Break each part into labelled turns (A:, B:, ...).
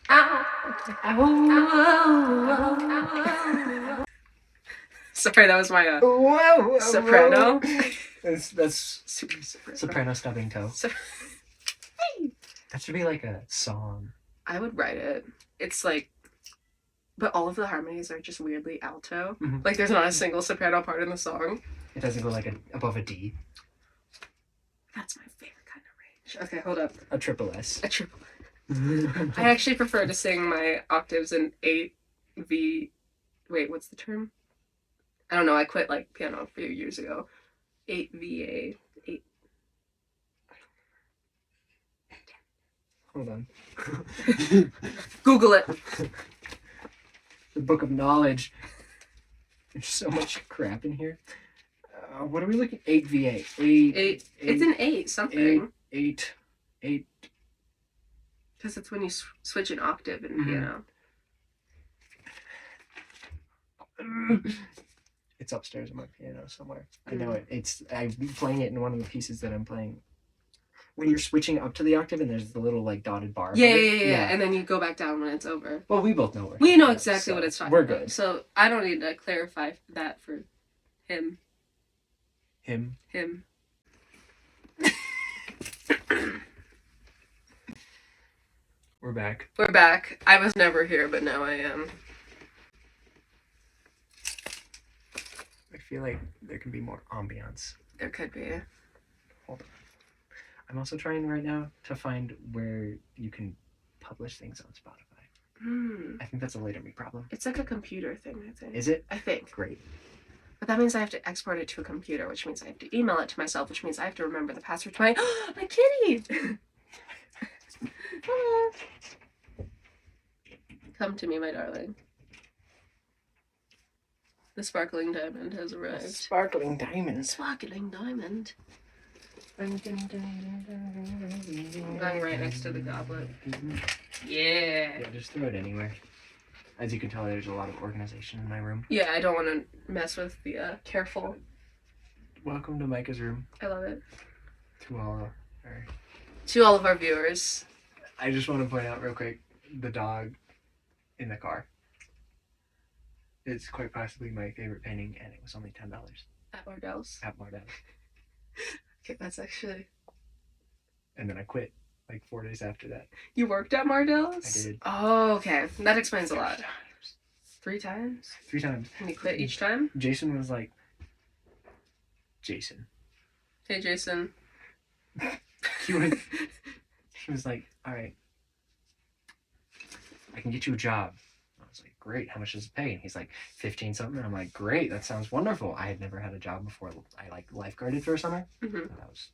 A: Ow. Ow. Sorry, that was my soprano.
B: That's
A: Super soprano.
B: soprano stubbing toe. That should be like a song.
A: I would write it. It's like, but all of the harmonies are just weirdly alto.
B: Mhm.
A: Like there's not a single soprano part in the song.
B: It doesn't go like above a D.
A: That's my favorite kind of range. Okay, hold up.
B: A triple S.
A: A triple. I actually prefer to sing my octaves in 8V. Wait, what's the term? I don't know. I quit like piano a few years ago. 8VA. 8.
B: Hold on.
A: Google it.
B: The book of knowledge. There's so much crap in here. What are we looking? 8VA.
A: 8. It's an 8 something.
B: 8.
A: Because it's when you switch an octave in piano.
B: It's upstairs on my piano somewhere. I know it. I'm playing it in one of the pieces that I'm playing. When you're switching up to the octave and there's the little like dotted bar.
A: Yeah. And then you go back down when it's over.
B: Well, we both know
A: we know exactly what it's talking
B: about.
A: We're good. So I don't need to clarify that for him.
B: Him. We're back.
A: I was never here, but now I am.
B: I feel like there can be more ambiance.
A: There could be.
B: Hold on. I'm also trying right now to find where you can publish things on Spotify. I think that's a later me problem.
A: It's like a computer thing, I think.
B: Is it?
A: I think.
B: Great.
A: But that means I have to export it to a computer, which means I have to email it to myself, which means I have to remember the password to my kitty! Come to me, my darling. The sparkling diamond has arrived.
B: Sparkling diamond.
A: Sparkling diamond. Going right next to the goblet. Yeah.
B: Yeah, just throw it anywhere. As you can tell, there's a lot of organization in my room.
A: Yeah, I don't want to mess with the careful.
B: Welcome to Micah's room.
A: I love it.
B: To all
A: of our viewers.
B: I just want to point out real quick, the dog in the car. It's quite possibly my favorite painting, and it was only $10.
A: At Mardell's?
B: At Mardell's.
A: Okay, that's actually...
B: And then I quit, like 4 days after that.
A: You worked at Mardell's?
B: I did.
A: Oh, okay. That explains a lot. 3 times?
B: 3 times.
A: And you quit each time?
B: Jason was like... Jason.
A: Hey, Jason.
B: He was like, all right, I can get you a job. I was like, great, how much does it pay? And he's like, 15 something. And I'm like, great, that sounds wonderful. I had never had a job before. I like lifeguarded for a summer.
A: Mm-hmm.
B: And that was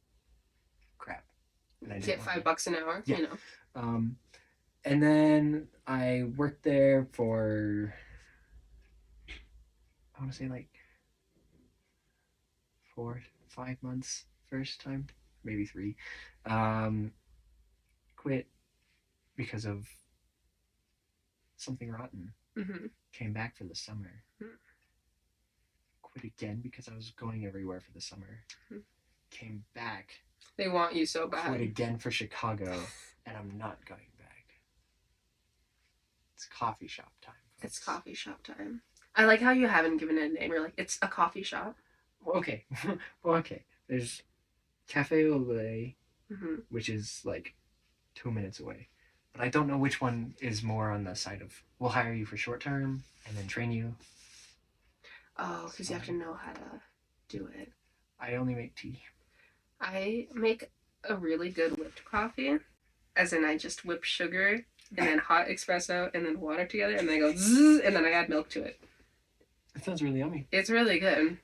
B: crap. And I
A: get $5 an hour,
B: yeah.
A: You know.
B: And then I worked there for, I want to say like 4-5 months first time, maybe 3. Quit because of something rotten.
A: Mm-hmm.
B: Came back for the summer. Quit again because I was going everywhere for the summer.
A: Mm-hmm.
B: Came back.
A: They want you so bad.
B: Quit again for Chicago, and I'm not going back. It's coffee shop time.
A: It's coffee shop time. I like how you haven't given it a name. You're like, it's a coffee shop.
B: Well, okay. There's Cafe au Lait,
A: mm-hmm.
B: which is like 2 minutes away. But I don't know which one is more on the side of, we'll hire you for short term and then train you.
A: Oh, because you have to know how to do it.
B: I only make tea.
A: I make a really good whipped coffee. As in, I just whip sugar and then hot espresso and then water together and then I go zzz, and then I add milk to it.
B: It sounds really yummy.
A: It's really good.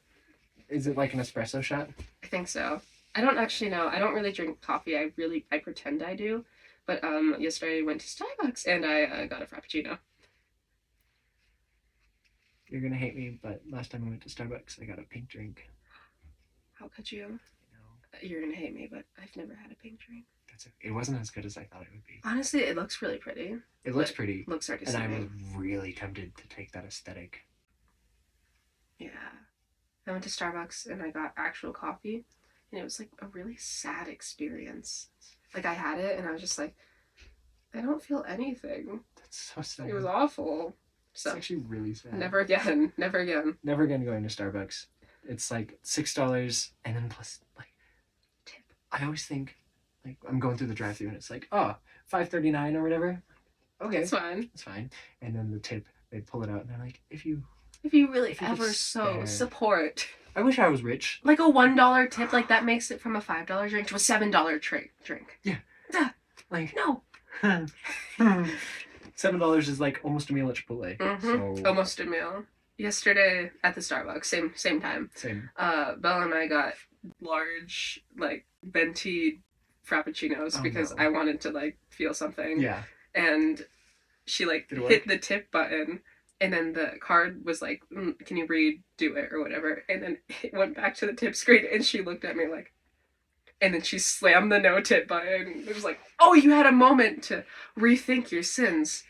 B: Is it like an espresso shot?
A: I think so. I don't actually know. I don't really drink coffee. I pretend I do. But yesterday I went to Starbucks and I got a Frappuccino.
B: You're going to hate me, but last time I went to Starbucks, I got a pink drink.
A: How could you? You're going to hate me, but I've never had a pink drink.
B: It wasn't as good as I thought it would be.
A: Honestly, it looks really pretty.
B: It looks pretty.
A: Looks are
B: and I was really tempted to take that aesthetic.
A: Yeah. I went to Starbucks and I got actual coffee, and it was like a really sad experience. Like I had it and I was just like, I don't feel anything.
B: That's so sad.
A: It was awful.
B: It's
A: So
B: actually really sad.
A: never again. Never again.
B: Never again going to Starbucks. It's like $6 and then plus like
A: Tip.
B: I always think like I'm going through the drive-thru and it's like, oh, $5.39 or whatever. Okay,
A: It's fine.
B: it's fine. And then the tip, they pull it out and they're like, if you
A: really
B: If you
A: ever
B: could
A: so
B: spare-
A: support.
B: I wish I was rich.
A: Like a $1 tip, like that makes it from a $5 drink to a $7 drink.
B: Like
A: No.
B: $7 is like almost a meal at Chipotle.
A: Mm-hmm.
B: So
A: Almost a meal. Yesterday at the Starbucks, same time.
B: same.
A: Bella and I got large like venti frappuccinos
B: Oh,
A: because
B: no.
A: I wanted to like feel something.
B: Yeah.
A: And she like
B: Did it
A: hit
B: work?
A: the tip button, and then the card was like, "Can you redo it or whatever?" And then it went back to the tip screen, and she looked at me like, and then she slammed the no tip button. It was like, "Oh, you had a moment to rethink your sins,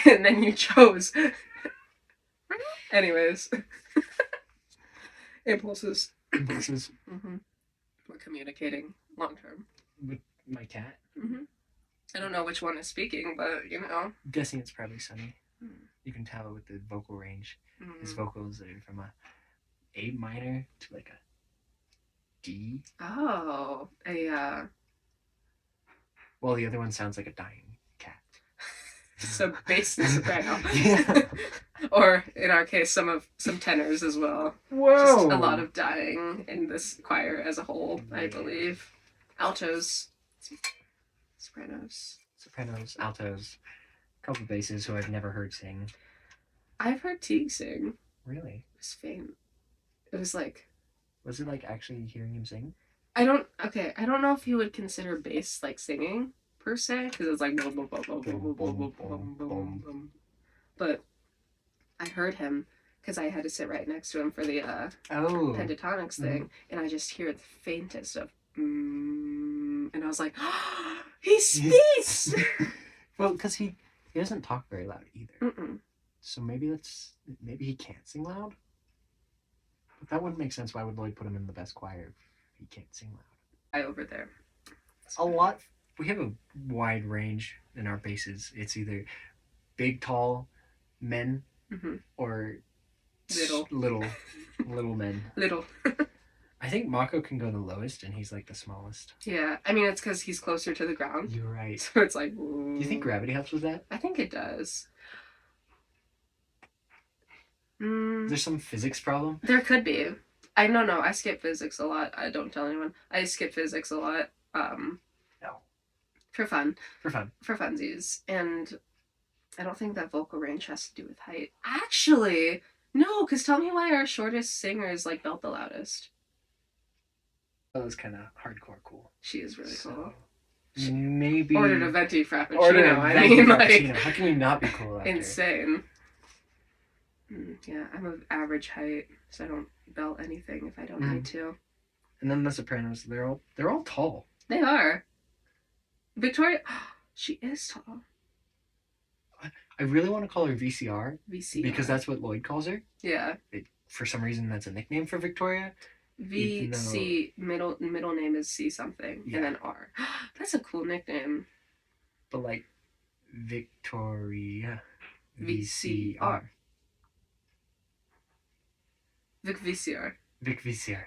A: and then you chose." Anyways, impulses.
B: Impulses
A: Mm-hmm. We're communicating long term.
B: with my cat.
A: Mm-hmm. I don't know which one is speaking, but you know.
B: I'm guessing it's probably Sunny.
A: Mm.
B: You can tell with the vocal range. His
A: Mm.
B: vocals are from a A minor to like a D.
A: Oh,
B: Well, the other one sounds like a dying cat.
A: some bass soprano.
B: Yeah.
A: Or in our case, some tenors as well.
B: Whoa!
A: Just a lot of dying in this choir as a whole, I believe. Altos, sopranos.
B: Sopranos, altos, a couple basses who I've never heard sing.
A: I've heard Teague sing.
B: Really?
A: It was faint. It was like,
B: Was it like actually hearing him sing?
A: I don't know if you would consider bass like singing per se, because it's like boom, boom, boom, boom, boom, boom, boom, boom, boom, boom, boom. But I heard him because I had to sit right next to him for the
B: Oh.
A: pentatonics thing, and I just hear the faintest of and I was like, oh, he speaks.
B: Well, because he doesn't talk very loud either.
A: Mm-mm.
B: So maybe he can't sing loud. But that wouldn't make sense. Why would Lloyd put him in the best choir if he can't sing loud?
A: Over there.
B: A lot. We have a wide range in our basses. It's either big, tall men
A: Mm-hmm.
B: or
A: Little.
B: little men.
A: Little.
B: I think Mako can go the lowest, and he's like the smallest.
A: Yeah, I mean it's because he's closer to the ground,
B: You're right.
A: so it's like.
B: Do you think gravity helps with that?
A: I think it does.
B: Is there some physics problem?
A: There could be. No. I skip physics a lot. I don't tell anyone. I skip physics a lot.
B: No.
A: For fun.
B: For fun.
A: For funsies. And I don't think that vocal range has to do with height. Actually, no, because tell me why our shortest singer is like belt the loudest.
B: That was kind of hardcore cool.
A: She is really cool.
B: Maybe
A: Ordered a venti frappuccino.
B: Ordered a
A: I
B: venti
A: mean,
B: frappuccino.
A: like,
B: How can you not be cool after?
A: insane. Yeah, I'm of average height, so I don't belt anything if I don't need to.
B: And then the sopranos, they're all tall.
A: They are. Victoria, she is tall.
B: I really want to call her VCR
A: VC.
B: because that's what Lloyd calls her.
A: Yeah.
B: For some reason, that's a nickname for Victoria.
A: VC middle name is C something
B: Yeah.
A: and then R. That's a cool nickname.
B: But like Victoria
A: VCR. Vic VCR.
B: Vic VCR.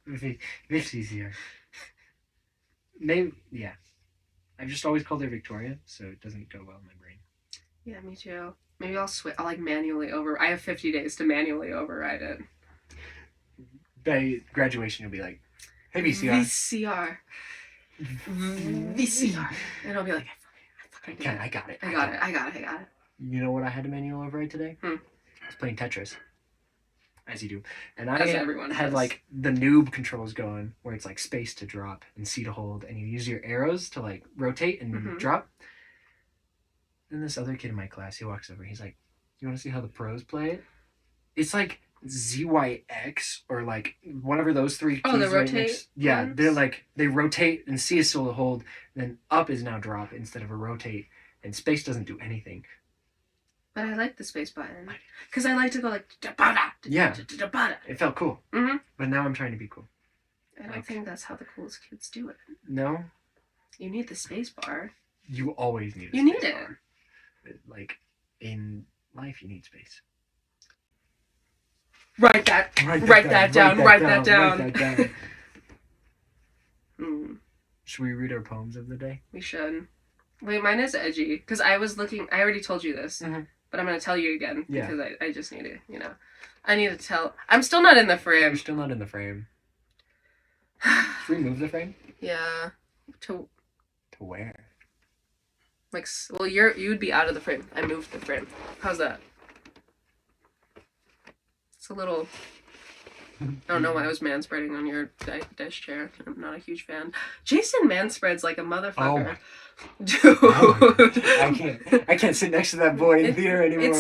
B: Vic VCR. Maybe, yeah. I've just always called her Victoria, so it doesn't go well in my brain.
A: Yeah, me too. Maybe I'll switch. I'll like manually I have 50 days to manually override it.
B: By graduation, you'll be like, hey, VCR.
A: VCR. And I'll be like, I fucking
B: I got it.
A: I got it.
B: You know what I had to manual override today?
A: Hmm.
B: I was playing Tetris. As you do. And
A: As
B: I
A: everyone
B: had
A: does.
B: like the noob controls going where it's like space to drop and C to hold and you use your arrows to like rotate and
A: Mhm.
B: drop. And this other kid in my class, he walks over, he's like, you want to see how the pros play it? It's like ZYX or like whatever those three keys
A: Oh, the
B: right
A: rotate
B: next- Yeah,
A: ones?
B: they're like they rotate and C is still a hold, then up is now drop instead of a rotate, and space doesn't do anything.
A: But I like the space button because I like to go like da-ba-da,
B: Yeah.
A: da-ba-da.
B: It felt cool.
A: Mhm.
B: But now I'm trying to be cool.
A: I don't
B: Like-
A: think that's how the coolest kids do it.
B: No?
A: You need the space bar.
B: You always need a
A: You need
B: space
A: it.
B: bar. Like, in life, you need space.
A: Write that down.
B: Write that down.
A: Hmm.
B: Should we read our poems of the day?
A: We should. Wait, mine is edgy. Because I was looking... I already told you this.
B: Mhm.
A: But I'm going to tell you again.
B: Yeah.
A: Because I just need to, you know. I need to tell... I'm still not in the
B: You're
A: frame.
B: still not in the frame. Should we move the frame?
A: Yeah.
B: To where?
A: Like, well, you would be out of the frame. I moved the frame. How's that? It's a little... I don't know why I was manspreading on your desk chair. I'm not a huge fan. Jason manspreads like a motherfucker. Dude.
B: I can't sit next to that boy in theater anymore.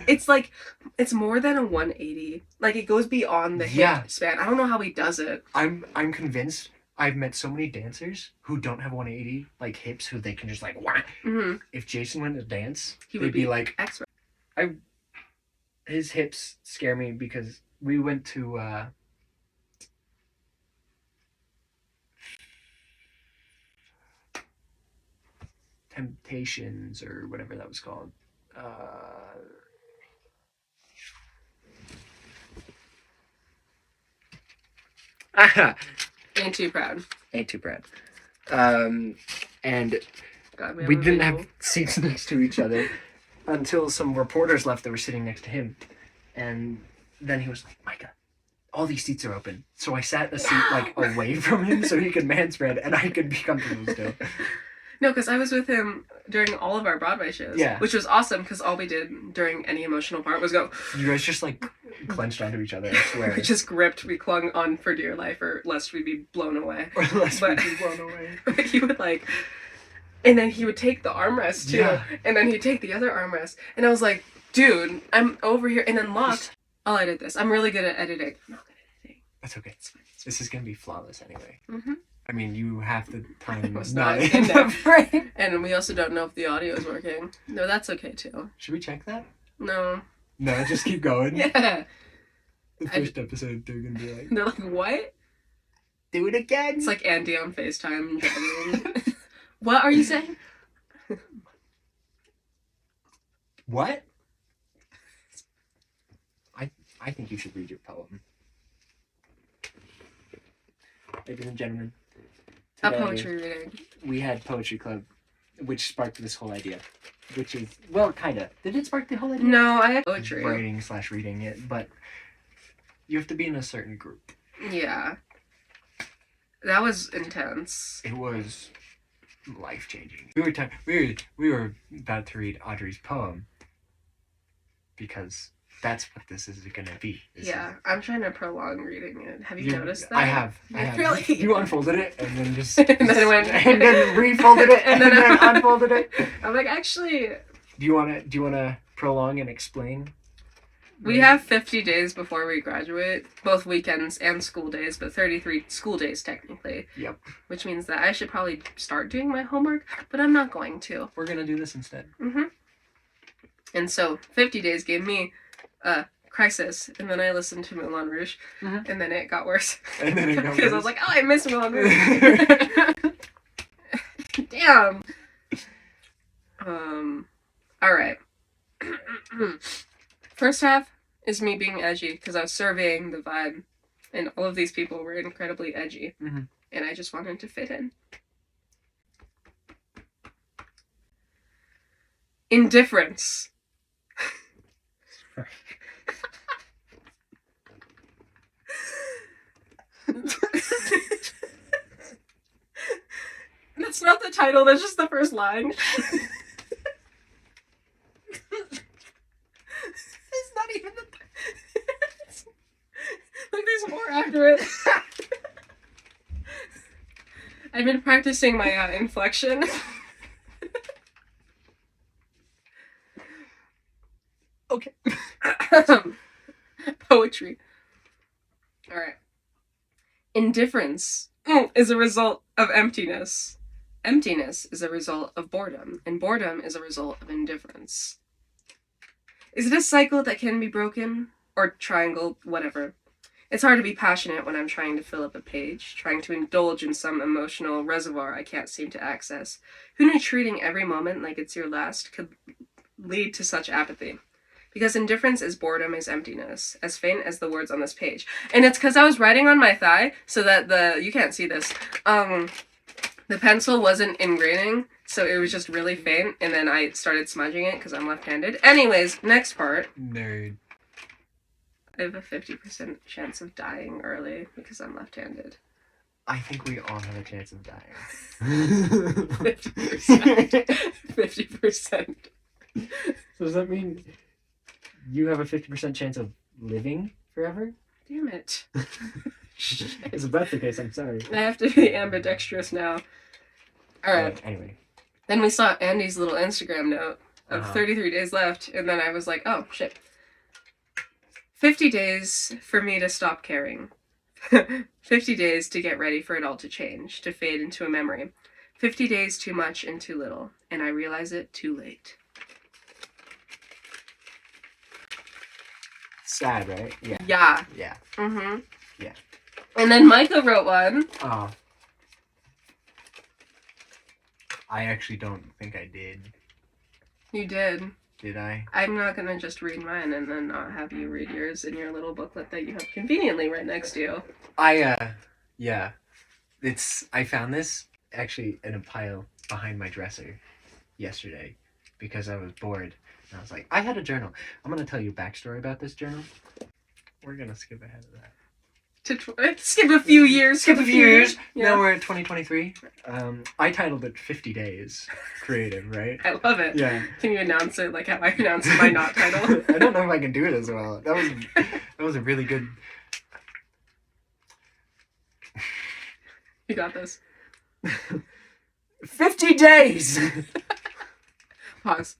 A: It's more than a 180. Like, it goes beyond the
B: Yeah.
A: hip span. I don't know how he does it.
B: I'm convinced. I've met so many dancers who don't have 180 like hips, who they can just like whack.
A: Mm-hmm.
B: If Jason went to dance,
A: He
B: they'd
A: would
B: be like,
A: expert.
B: his hips scare me because we went to Temptations or whatever that was called.
A: Ain't too proud.
B: Ain't too proud. And
A: God,
B: we
A: have a
B: didn't
A: visual.
B: have seats next to each other until some reporters left that were sitting next to him. And then he was like, Micah, all these seats are open. So I sat a seat like away from him so he could manspread and I could be comfortable still.
A: No, because I was with him during all of our Broadway shows.
B: Yeah.
A: Which was awesome because all we did during any emotional part was go.
B: You guys just like clenched onto each other, I swear.
A: We just gripped. We clung on for dear life, or lest we be blown away.
B: Or less
A: But-
B: we'd be blown away.
A: He would like, and then he would take the armrest too,
B: Yeah.
A: and then he'd take the other armrest, and I was like, dude, I'm over here, and then locked. I'll edit this. I'm really good at editing. I'm not good at editing.
B: That's okay. This is gonna be flawless anyway.
A: Mm-hmm.
B: I mean, you have the time
A: was
B: not
A: not
B: in
A: in
B: the
A: there.
B: frame.
A: And we also don't know if the audio is working. No, that's okay too.
B: Should we check that?
A: No.
B: No, just keep going.
A: Yeah.
B: The first episode, they're gonna be like,
A: They're like, what?
B: do it again.
A: It's like Andy on FaceTime driving. What are you saying?
B: What? I think you should read your poem. Ladies and gentlemen,
A: A
B: today
A: poetry reading.
B: we had poetry club, which sparked this whole idea. Which is, well, kinda. Did it spark the whole idea?
A: No, I have poetry.
B: Writing/reading it, but you have to be in a certain group.
A: Yeah. That was intense.
B: It was life-changing. We were about to read Audrey's poem because that's what this is gonna be.
A: Yeah, I'm trying to prolong reading it. Have you noticed that?
B: I have.
A: Really?
B: You unfolded it and then just
A: And then went-
B: and then refolded it and,
A: And then
B: then unfolded it.
A: I'm like, actually,
B: Do you wanna prolong and explain?
A: we have 50 days before we graduate, both weekends and school days, but 33 school days technically.
B: Yep.
A: Which means that I should probably start doing my homework, but I'm not going to.
B: We're gonna do this instead.
A: Mm-hmm. And so 50 days gave me a crisis, and then I listened to Moulin Rouge,
B: Mhm.
A: and then it got worse.
B: And then it got
A: Because I
B: worse.
A: was like, oh, I miss Moulin Rouge. Damn. All right. First half is me being edgy because I was surveying the vibe, and all of these people were incredibly edgy,
B: Mhm.
A: and I just wanted to fit in. Indifference. That's not the title, that's just the first line. It's not even the. Like, there's more after it. I've been practicing my inflection.
B: Okay.
A: Poetry. Alright. Indifference is a result of emptiness. Emptiness is a result of boredom, and boredom is a result of indifference. Is it a cycle that can be broken? Or triangle, whatever. It's hard to be passionate when I'm trying to fill up a page, trying to indulge in some emotional reservoir I can't seem to access. Who knew treating every moment like it's your last could lead to such apathy? Because indifference is boredom is emptiness, as faint as the words on this page. And it's because I was writing on my thigh so that you can't see this. The pencil wasn't ingraining, so it was just really faint, and then I started smudging it because I'm left-handed. Anyways, next part.
B: Nerd.
A: I have a 50% chance of dying early because I'm left-handed.
B: I think we all have a chance of dying.
A: 50%. 50%.
B: So does that mean you have a 50% chance of living forever?
A: Damn it.
B: If that's the case, I'm sorry.
A: I have to be ambidextrous now. Alright.
B: Anyway.
A: Then we saw Andy's little Instagram note of 33
B: Uh-huh.
A: days left, and then I was like, oh, shit. 50 days for me to stop caring. 50 days to get ready for it all to change, to fade into a memory. 50 days too much and too little, and I realize it too late.
B: Sad, right? Yeah.
A: Yeah.
B: Yeah.
A: Mm-hmm.
B: Yeah.
A: And then Micah wrote one.
B: Oh. I actually don't think I did.
A: You did.
B: Did I?
A: I'm not gonna just read mine and then not have you read yours in your little booklet that you have conveniently right next to you.
B: Yeah. I found this actually in a pile behind my dresser yesterday because I was bored. And I was like, I had a journal. I'm going to tell you a backstory about this journal. We're going to skip ahead of that.
A: Skip a few years.
B: Skip a few years.
A: Yeah.
B: Now we're at 2023. I titled it 50 Days Creative, right?
A: I love it.
B: Yeah.
A: Can you announce it like how I announced my not title?
B: I don't know if I can do it as well. That was a really good...
A: You got this.
B: 50 days!
A: Pause.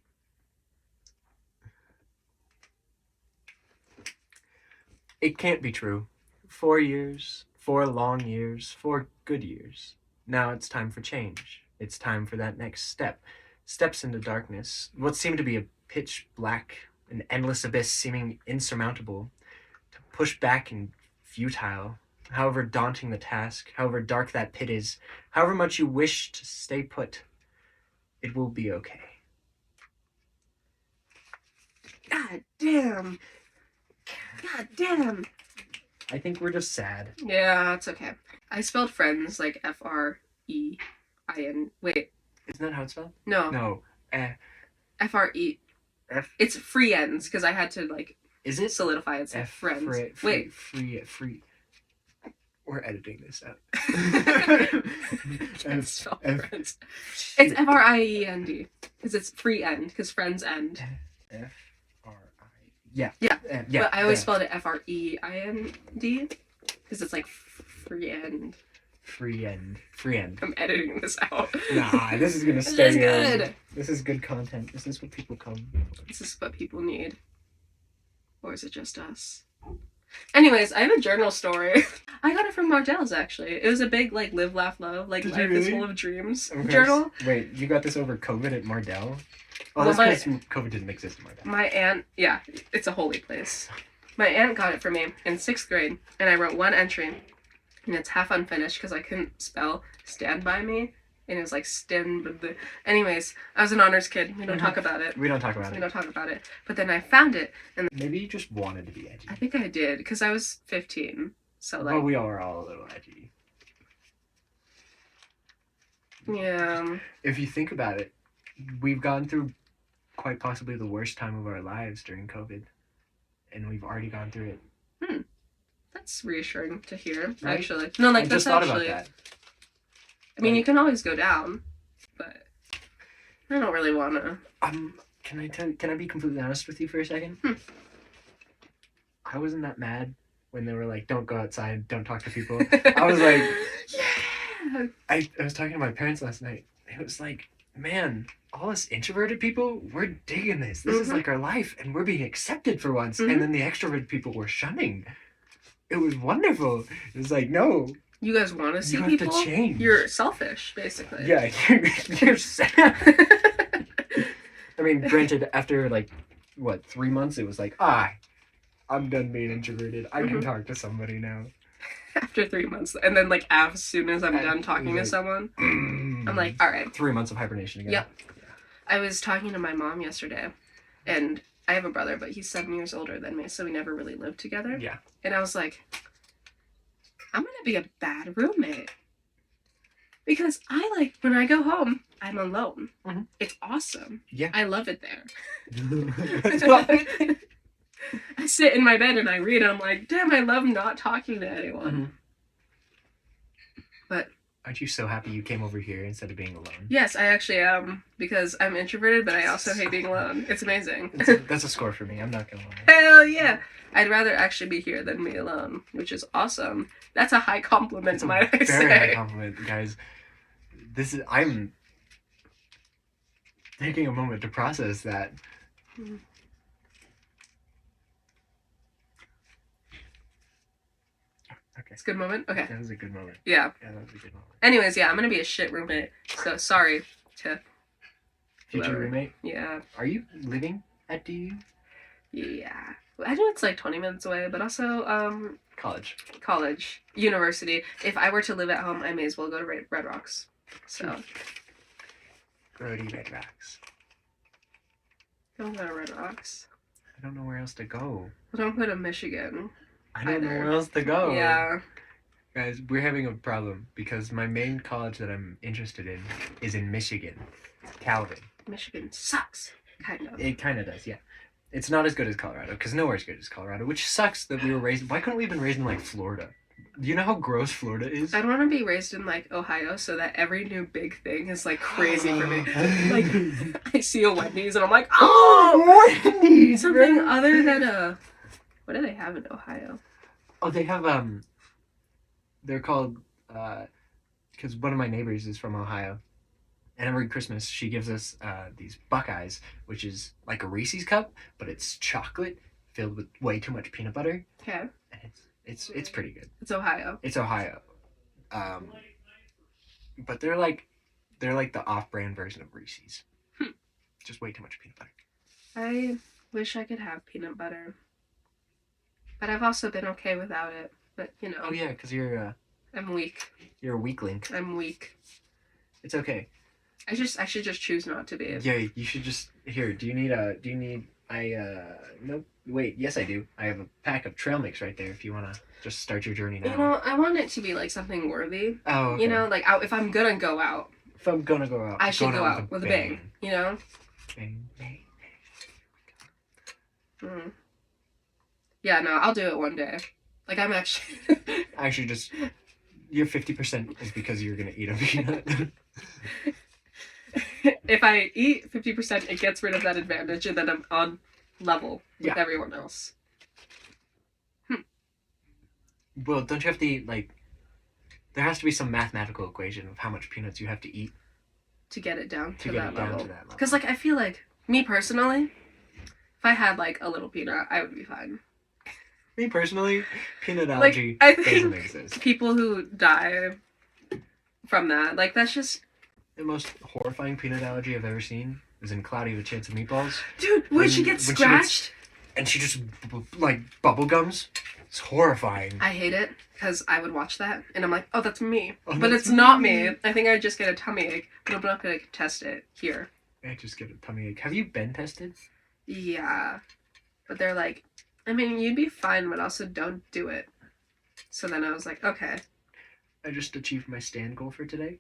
B: It can't be true. 4 years, 4 long years, 4 good years. Now it's time for change. It's time for that next step. Steps into darkness. What seemed to be a pitch black, an endless abyss seeming insurmountable. To push back and futile. However daunting the task, however dark that pit is, however much you wish to stay put, it will be okay.
A: God damn. God damn.
B: I think we're just sad.
A: Yeah, it's okay. I spelled friends like F-R-E-I-N. Wait,
B: Isn't that how it's spelled?
A: no.
B: No.
A: F-R-E.
B: F.
A: It's free ends because I had to like
B: Is it?
A: solidify it. So friends. Wait.
B: Free. We're editing this out.
A: Can't spell friends. It's F-R-I-E-N-D because it's free end because friends end.
B: F-R-I. Yeah.
A: Yeah.
B: Yeah.
A: But I always spelled it F-R-E-I-N-D because it's like free end.
B: Free end.
A: I'm editing this out.
B: Nah, this is gonna stay
A: This is
B: in.
A: good.
B: This is good content. This is what people come for.
A: This is what people need. Or is it just us? Anyways, I have a journal story. I got it from Martell's actually. It was a big like live, laugh, love, like
B: Did you
A: life is
B: really?
A: full of dreams
B: Okay.
A: journal.
B: Wait, you got this over COVID at Mardell? Oh,
A: Well,
B: that's because COVID didn't exist at Mardell.
A: My aunt, yeah, it's a holy place. My aunt got it for me in 6th grade, and I wrote one entry, and it's half unfinished because I couldn't spell "stand by me," and it was like "stand." Anyways, I was an honors kid. We don't talk about it.
B: We don't talk about
A: We
B: it.
A: don't talk about it. But then I found it, and
B: Maybe you just wanted to be edgy.
A: I think I did because I was 15. So like,
B: Well, we are all a little edgy.
A: yeah.
B: If you think about it, we've gone through quite possibly the worst time of our lives during COVID. And we've already gone through it.
A: That's reassuring to hear,
B: Right?
A: actually. No, like
B: I
A: that's
B: just thought
A: actually.
B: about that.
A: I mean, you can always go down, but I don't really want to.
B: Can I be completely honest with you for a second? I wasn't that mad when they were like, don't go outside, don't talk to people. I was like,
A: yeah.
B: I was talking to my parents last night. It was like, man, all us introverted people, we're digging this. This is
A: Mhm.
B: like our life, and we're being accepted for once.
A: Mhm.
B: And then the extroverted people were shunning. It was wonderful. It was like, no,
A: You guys want to see
B: you have
A: people?
B: to change.
A: You're selfish, basically.
B: Yeah, you're sad. I mean, granted, after like, what, 3 months, it was like, I I'm done being introverted. I can
A: Mhm.
B: talk to somebody now.
A: After 3 months, and then like as soon as I'm
B: And
A: done talking to
B: like,
A: someone, I'm like, all right.
B: 3 months of hibernation again.
A: Yep. I was talking to my mom yesterday, and I have a brother, but he's 7 years older than me, so we never really lived together.
B: Yeah.
A: And I was like, I'm gonna be a bad roommate. Because I like, when I go home, I'm alone.
B: Mhm.
A: It's awesome.
B: Yeah.
A: I love it there.
B: That's why-
A: I sit in my bed and I read, and I'm like, damn, I love not talking to anyone.
B: Mhm.
A: But
B: Aren't you so happy you came over here instead of being alone?
A: yes, I actually am, because I'm introverted, but I also hate being alone. It's amazing.
B: That's a score for me. I'm not gonna lie.
A: Hell yeah! I'd rather actually be here than be alone, which is awesome. That's a high compliment,
B: It's a
A: might I
B: very high
A: say.
B: compliment, guys. I'm taking a moment to process that.
A: Mhm.
B: Okay.
A: It's a good moment? Okay.
B: That was a good moment.
A: Yeah.
B: Yeah, that was a good moment.
A: Anyways, yeah, I'm gonna be a shit roommate. So sorry to
B: Future
A: whoever.
B: roommate,
A: Yeah.
B: are you living at DU?
A: Yeah. I know it's like 20 minutes away, but also
B: College.
A: college, university. If I were to live at home, I may as well go to Red Rocks. So
B: Grody Red Rocks.
A: don't go to Red Rocks.
B: I don't know where else to go.
A: Don't go to Michigan.
B: I don't know
A: Either.
B: where else to go.
A: Yeah.
B: Guys, we're having a problem because my main college that I'm interested in is in Michigan. Calvin.
A: Michigan sucks. Kind of.
B: It kind of does, yeah. It's not as good as Colorado, because nowhere as good as Colorado, which sucks that we were raised... Why couldn't we have been raised in, like, Florida? Do you know how gross Florida is?
A: I'd want to be raised in like Ohio so that every new big thing is like crazy for me. Like I see a Wendy's and I'm like, oh,
B: Wendy's!
A: something
B: bro.
A: other than what do they have in Ohio?
B: Oh, they have, they're called, because one of my neighbors is from Ohio. And every Christmas, she gives us these Buckeyes, which is like a Reese's cup, but it's chocolate filled with way too much peanut butter,
A: Okay,
B: and it's pretty good.
A: it's Ohio.
B: It's Ohio, but they're like the off-brand version of Reese's, just way too much peanut butter.
A: I wish I could have peanut butter, but I've also been okay without it. But you know,
B: Oh yeah, because you're
A: I'm weak.
B: a weak link.
A: I'm weak.
B: It's okay.
A: I should just choose not to be.
B: Yeah, you should just here. Do you need? Nope. Wait. Yes, I do. I have a pack of trail mix right there. If you wanna just start your journey now.
A: You know, I want it to be like something worthy.
B: Oh. Okay.
A: You know, like if I'm gonna go out,
B: if I'm gonna go out,
A: I should
B: going
A: go out with a bang. You know.
B: Bang, bang.
A: Mm. Yeah, no, I'll do it one day. Like I'm actually.
B: Actually, just your 50% is because you're gonna eat a peanut.
A: If I eat 50%, it gets rid of that advantage, and then I'm on level with
B: Yeah.
A: everyone else.
B: Well, don't you have to eat like? There has to be some mathematical equation of how much peanuts you have to eat
A: To get it down
B: to
A: to
B: get
A: that
B: it down
A: level.
B: to that level.
A: Because, like, I feel like, me personally, if I had, like, a little peanut, I would be fine.
B: Me personally, peanut
A: Like,
B: allergy
A: I
B: doesn't
A: think
B: exist.
A: people who die from that, like, that's just...
B: The most horrifying peanut allergy I've ever seen is in Cloudy with a Chance of Meatballs,
A: Dude, when she gets
B: when she gets-
A: scratched,
B: and she just like bubble gums. It's horrifying.
A: I hate it, because I would watch that, and I'm like, oh, that's me.
B: Oh,
A: But
B: that's
A: it's not
B: me.
A: me. I think I'd just get a tummy ache, but I'm not going to test it here.
B: I just get a tummy ache. Have you been tested?
A: Yeah. But they're like, I mean, you'd be fine, but also don't do it. So then I was like, okay.
B: I just achieved my stand goal for today.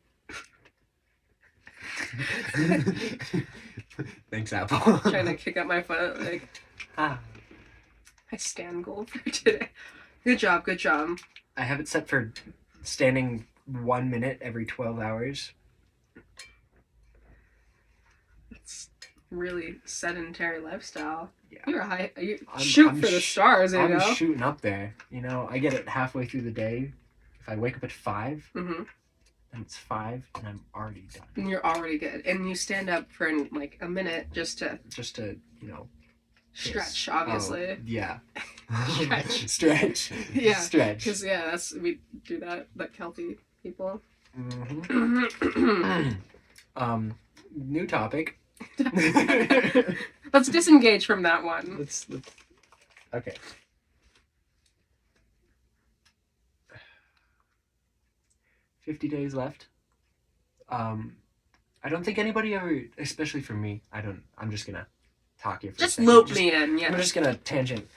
B: Thanks, Apple.
A: Trying to kick up my foot, like,
B: Ah.
A: my stand goal for today. Good job, good job.
B: I have it set for standing 1 minute every 12 hours.
A: It's really sedentary lifestyle.
B: Yeah.
A: You
B: I'm-
A: shoot
B: I'm
A: for the
B: sh-
A: stars, you
B: I'm
A: know?
B: shooting up there. You know, I get it halfway through the day. If I wake up at 5,
A: Mm-hmm.
B: then it's 5, and I'm already done.
A: And you're already good. And you stand up for like a minute just to
B: Just to, you know.
A: stretch,
B: yes.
A: obviously.
B: Oh, yeah.
A: Stretch.
B: Stretch.
A: Yeah.
B: Stretch.
A: Because, yeah, we do that, like healthy people.
B: Mhm. New topic.
A: Let's disengage from that one.
B: Let's okay. 50 days left. I don't think anybody ever, especially for me, I'm just gonna talk here for a
A: Just
B: second.
A: loop me in, yeah.
B: I'm just gonna tangent.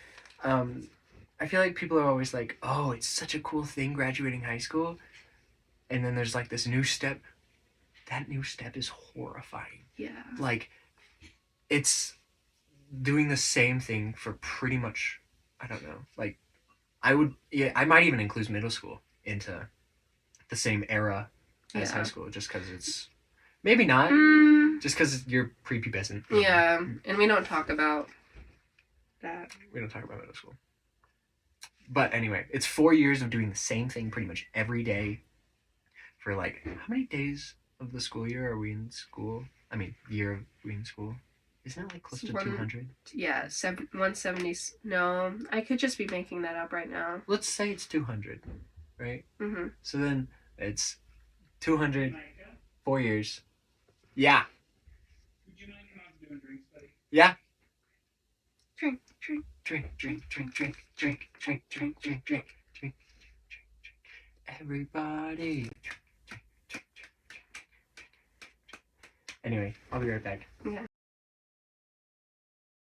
B: I feel like people are always like, oh, it's such a cool thing graduating high school. And then there's like this new step. That new step is horrifying.
A: Yeah.
B: Like, it's doing the same thing for pretty much, I don't know. Like, I might even include middle school into the same era as
A: Yeah.
B: high school just because it's, maybe not,
A: Mm,
B: just because you're prepubescent.
A: yeah, and we don't talk about that.
B: We don't talk about middle school. But anyway, it's 4 years of doing the same thing pretty much every day for like, how many days of the school year are we in school? I mean, year of we in school. Isn't it like close to 200?
A: Yeah, 170. No, I could just be making that up right now.
B: Let's say it's 200, right?
A: Mm-hmm.
B: So then it's 200, 4 years. Yeah.
C: Would you mind coming out to doing drinks, buddy?
B: Yeah.
A: Drink, drink.
B: Drink, drink, drink, drink, drink, drink, drink, drink, drink, drink, drink. Everybody. Anyway, I'll be right back.
A: Yeah.